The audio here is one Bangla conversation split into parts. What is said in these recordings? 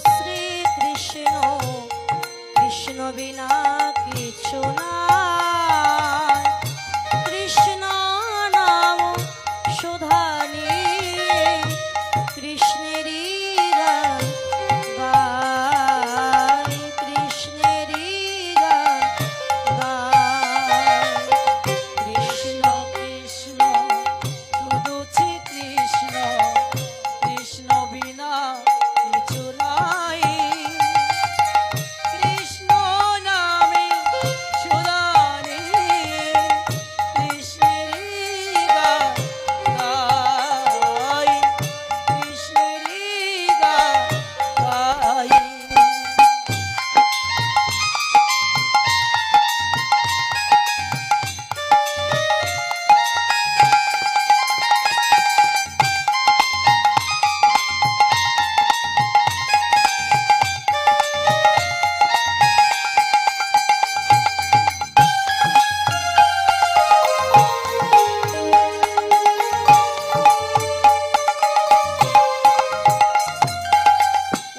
শ্রী কৃষ্ণ, কৃষ্ণ বিনা কিছু নাই। কৃষ্ণ নাম সুধা নিয়ে কৃষ্ণেরই গান গাই, কৃষ্ণেরই গান গাই। কৃষ্ণ কৃষ্ণ শুধু শ্রী কৃষ্ণ, কৃষ্ণ বিনা কিছু নাই। কৃষ্ণ নামে সুধা নিয়ে কৃষ্ণেরই গান গাই, কৃষ্ণেরই গান গাই।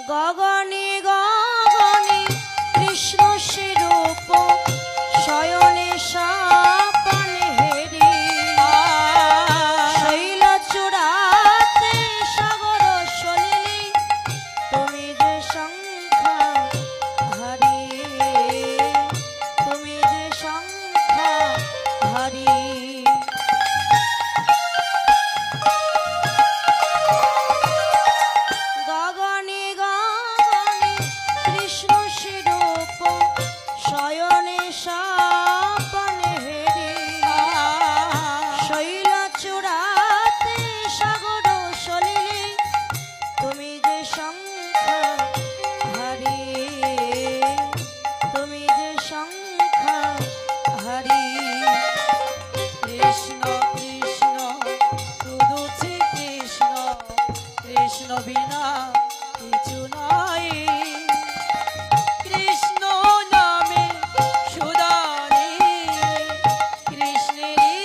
গগনে গগনে কৃষ্ণ স্বরূপ, শয়নে স্বপনে হেরি। শৈল চূড়াতে সাগর সলিলে তুমি যে সংখ্যা হারি, তুমি যে সংখ্যা হারি। গগনে গগনে কৃষ্ণ স্বরূপ, শয়নে স্বপনে হেরি। শৈল চূড়াতে সাগর সলিলে তুমি যে সংখ্যা হারি, তুমি যে সংখ্যা হারি। কৃষ্ণ কৃষ্ণ শুধু শ্রী কৃষ্ণ, কৃষ্ণ বিনা কিছু নাই। কৃষ্ণ নামে সুধা নিয়ে কৃষ্ণেরই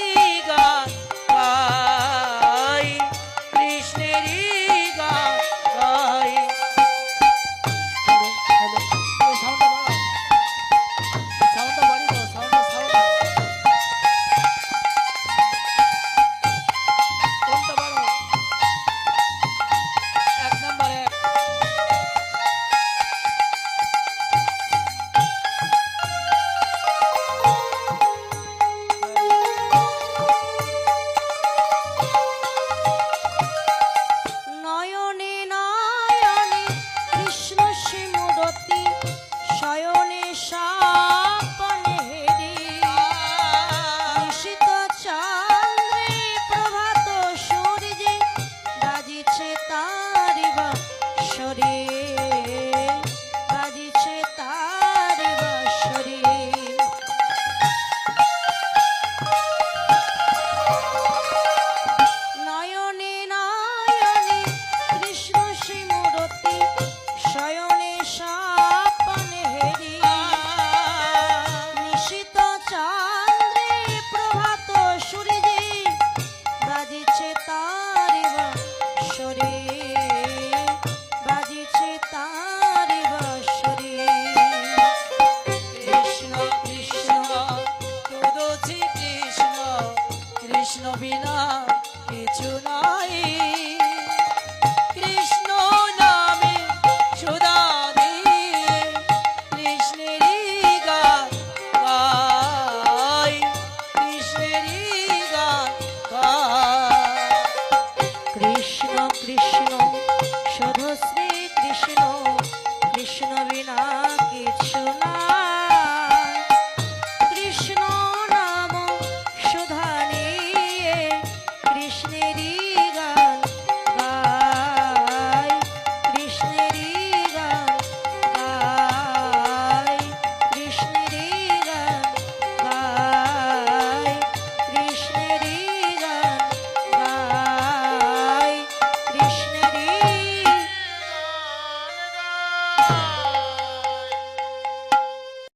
গান গাই, কৃষ্ণেরই গান গাই। হ্যালো হ্যালো, সাউন্ডটা বাড়াও, সাউন্ডটা বাড়িয়ে দাও, সাউন্ড কোনটা বাড়াও, এক নাম্বার এক। নয়নে নয়নে কৃষ্ণ শিমুরতি, শয়নে স্বপনে হেরি। নিশীত চন্দ্রে প্রভাত সূর্যে বাজিছে তারি বাঁশরি, বাজিছে তারি বাঁশরি। নয়নে নয়নে কৃষ্ণ শিমুরতি, শয়নে স্বপনে হেরি। নিশীত চন্দ্রে প্রভাত সূর্যে বাজিছে তারি বাঁশরি, বাজিছে তারি বাঁশরি। কৃষ্ণ কৃষ্ণ শুধু শ্রী কৃষ্ণ, কৃষ্ণ বিনা কিছু নাই। কৃষ্ণ নামে সুধা নিয়ে কৃষ্ণেরই গান গাই, কৃষ্ণেরই গান গাই। কৃষ্ণ কৃষ্ণ শুধু শ্রী কৃষ্ণ, কৃষ্ণ বিনা